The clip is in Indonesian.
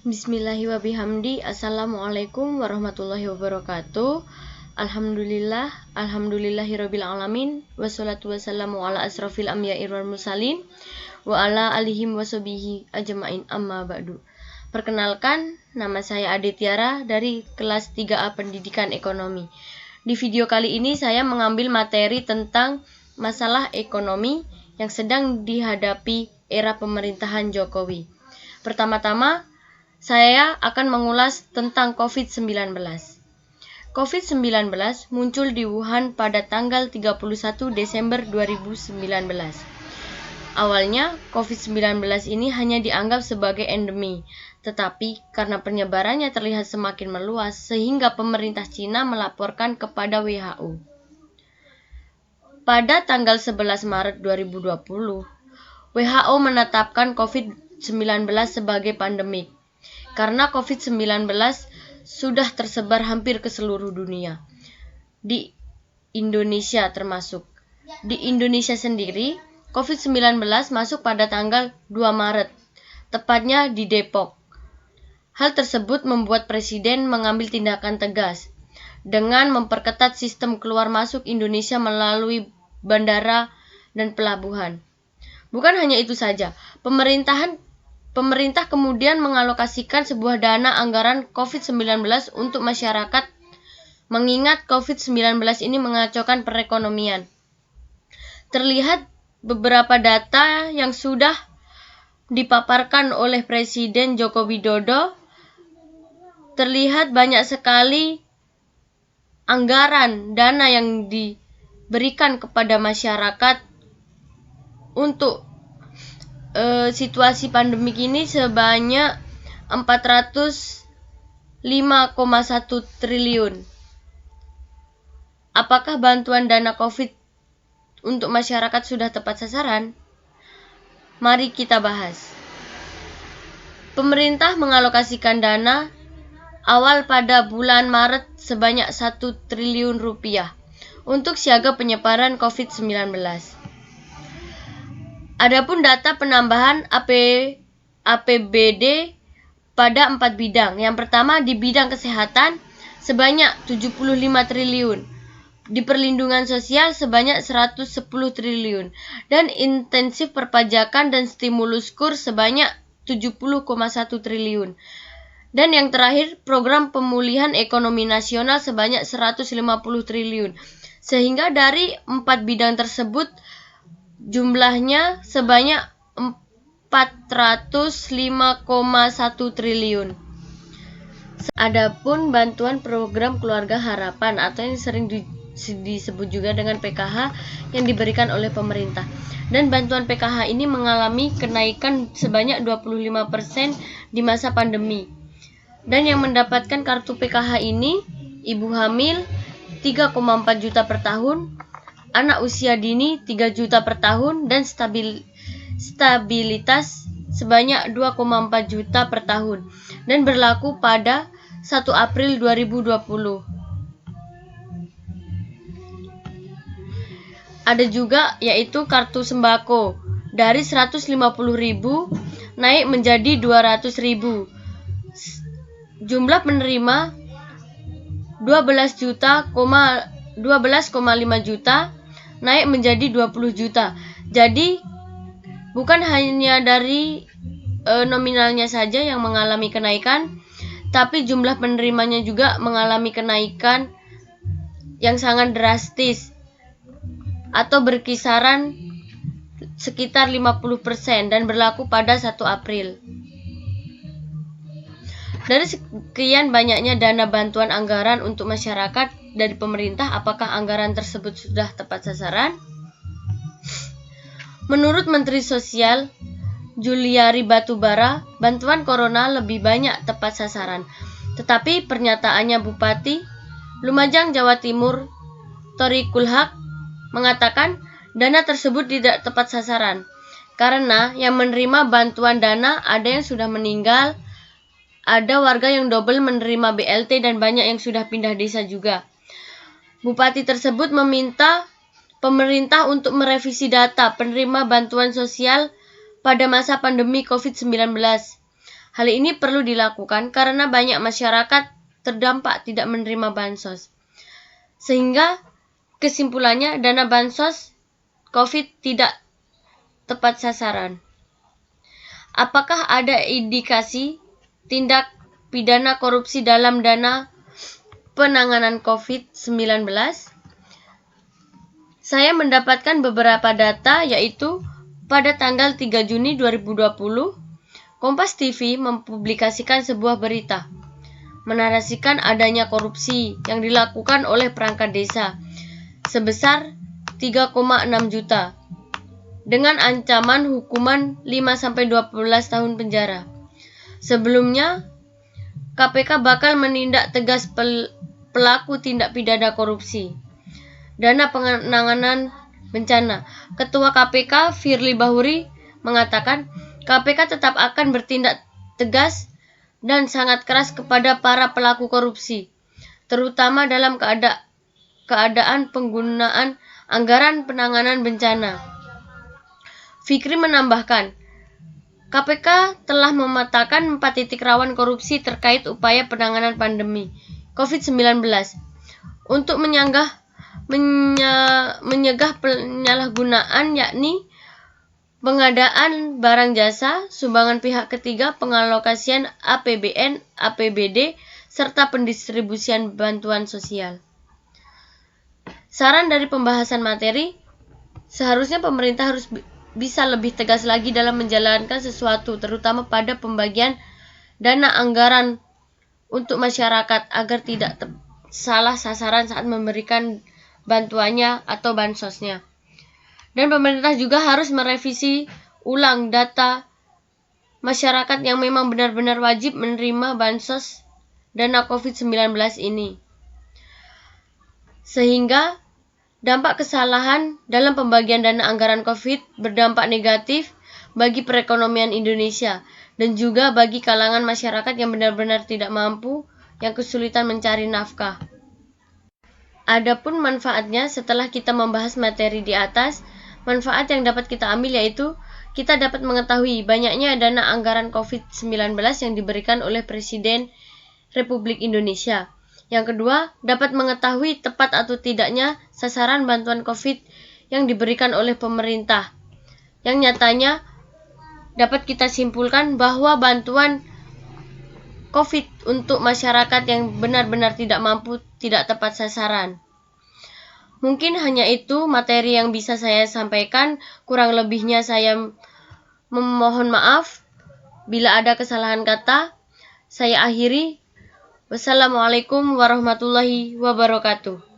Bismillahirrahmanirrahim. Assalamualaikum warahmatullahi wabarakatuh. Alhamdulillahirabbil alamin. Wassalatu wassalamu ala asrofil anbiya'i wal mursalin wa ala alihim washabihi ajmain, amma ba'du. Perkenalkan, nama saya Ade Tiara dari kelas 3A Pendidikan Ekonomi. Di video kali ini saya mengambil materi tentang masalah ekonomi yang sedang dihadapi era pemerintahan Jokowi. Pertama-tama, saya akan mengulas tentang COVID-19. COVID-19 muncul di Wuhan pada tanggal 31 Desember 2019. Awalnya, COVID-19 ini hanya dianggap sebagai endemi, tetapi karena penyebarannya terlihat semakin meluas sehingga pemerintah Cina melaporkan kepada WHO. Pada tanggal 11 Maret 2020, WHO menetapkan COVID-19 sebagai pandemik. Karena COVID-19 sudah tersebar hampir ke seluruh dunia, di Indonesia termasuk. Di Indonesia sendiri, COVID-19 masuk pada tanggal 2 Maret, tepatnya di Depok. Hal tersebut membuat Presiden mengambil tindakan tegas dengan memperketat sistem keluar masuk Indonesia melalui bandara dan pelabuhan. Bukan hanya itu saja, Pemerintah kemudian mengalokasikan sebuah dana anggaran COVID-19 untuk masyarakat, mengingat COVID-19 ini mengacaukan perekonomian. Terlihat beberapa data yang sudah dipaparkan oleh Presiden Joko Widodo. Terlihat banyak sekali anggaran dana yang diberikan kepada masyarakat untuk situasi pandemik ini sebanyak 405,1 triliun. Apakah bantuan dana COVID untuk masyarakat sudah tepat sasaran? Mari kita bahas. Pemerintah mengalokasikan dana awal pada bulan Maret sebanyak 1 triliun rupiah untuk siaga penyebaran COVID-19. Adapun data penambahan APBD pada 4 bidang. Yang pertama di bidang kesehatan sebanyak 75 triliun, di perlindungan sosial sebanyak 110 triliun, dan intensif perpajakan dan stimulus kur sebanyak 70,1 triliun. Dan yang terakhir, program pemulihan ekonomi nasional sebanyak 150 triliun. Sehingga dari 4 bidang tersebut jumlahnya sebanyak 405,1 triliun. Adapun bantuan program keluarga harapan atau yang sering disebut juga dengan PKH yang diberikan oleh pemerintah. Dan bantuan PKH ini mengalami kenaikan sebanyak 25% di masa pandemi. Dan yang mendapatkan kartu PKH ini ibu hamil 3,4 juta per tahun, anak usia dini 3 juta per tahun, dan stabilitas sebanyak 2,4 juta per tahun, dan berlaku pada 1 April 2020. Ada juga yaitu kartu sembako dari 150.000 naik menjadi 200.000. Jumlah penerima 12,5 juta naik menjadi 20 juta. Jadi bukan hanya dari nominalnya saja yang mengalami kenaikan, tapi jumlah penerimanya juga mengalami kenaikan yang sangat drastis atau berkisaran sekitar 50% dan berlaku pada 1 April. Dari sekian banyaknya dana bantuan anggaran untuk masyarakat dari pemerintah, apakah anggaran tersebut sudah tepat sasaran? Menurut Menteri Sosial Juliari Batubara, bantuan corona lebih banyak tepat sasaran. Tetapi pernyataannya Bupati Lumajang, Jawa Timur, Thoriqul Haq, mengatakan dana tersebut tidak tepat sasaran karena yang menerima bantuan dana ada yang sudah meninggal, ada warga yang double menerima BLT, dan banyak yang sudah pindah desa juga. Bupati tersebut meminta pemerintah untuk merevisi data penerima bantuan sosial pada masa pandemi COVID-19. Hal ini perlu dilakukan karena banyak masyarakat terdampak tidak menerima bansos. Sehingga kesimpulannya dana bansos COVID tidak tepat sasaran. Apakah ada indikasi tindak pidana korupsi dalam dana penanganan COVID-19? Saya mendapatkan beberapa data, yaitu pada tanggal 3 Juni 2020, Kompas TV mempublikasikan sebuah berita menarasikan adanya korupsi yang dilakukan oleh perangkat desa sebesar 3,6 juta dengan ancaman hukuman 5-12 tahun penjara. Sebelumnya, KPK bakal menindak tegas pelaku tindak pidana korupsi. Dana penanganan bencana. Ketua KPK Firly Bahuri mengatakan KPK tetap akan bertindak tegas dan sangat keras kepada para pelaku korupsi, terutama dalam keadaan penggunaan anggaran penanganan bencana. Fikri menambahkan, KPK telah memetakan 4 titik rawan korupsi terkait upaya penanganan pandemi COVID-19 untuk menyegah penyalahgunaan, yakni pengadaan barang jasa, sumbangan pihak ketiga, pengalokasian APBN, APBD, serta pendistribusian bantuan sosial. Saran dari pembahasan materi, seharusnya pemerintah harus bisa lebih tegas lagi dalam menjalankan sesuatu, terutama pada pembagian dana anggaran untuk masyarakat agar tidak salah sasaran saat memberikan bantuannya atau bansosnya. Dan pemerintah juga harus merevisi ulang data masyarakat yang memang benar-benar wajib menerima bansos dana COVID-19 ini. Sehingga dampak kesalahan dalam pembagian dana anggaran COVID berdampak negatif bagi perekonomian Indonesia dan juga bagi kalangan masyarakat yang benar-benar tidak mampu, yang kesulitan mencari nafkah. Adapun manfaatnya setelah kita membahas materi di atas, manfaat yang dapat kita ambil yaitu kita dapat mengetahui banyaknya dana anggaran COVID-19 yang diberikan oleh Presiden Republik Indonesia. Yang kedua, dapat mengetahui tepat atau tidaknya sasaran bantuan COVID yang diberikan oleh pemerintah. Yang nyatanya dapat kita simpulkan bahwa bantuan COVID untuk masyarakat yang benar-benar tidak mampu tidak tepat sasaran. Mungkin hanya itu materi yang bisa saya sampaikan, kurang lebihnya saya memohon maaf. Bila ada kesalahan kata, saya akhiri. Wassalamualaikum warahmatullahi wabarakatuh.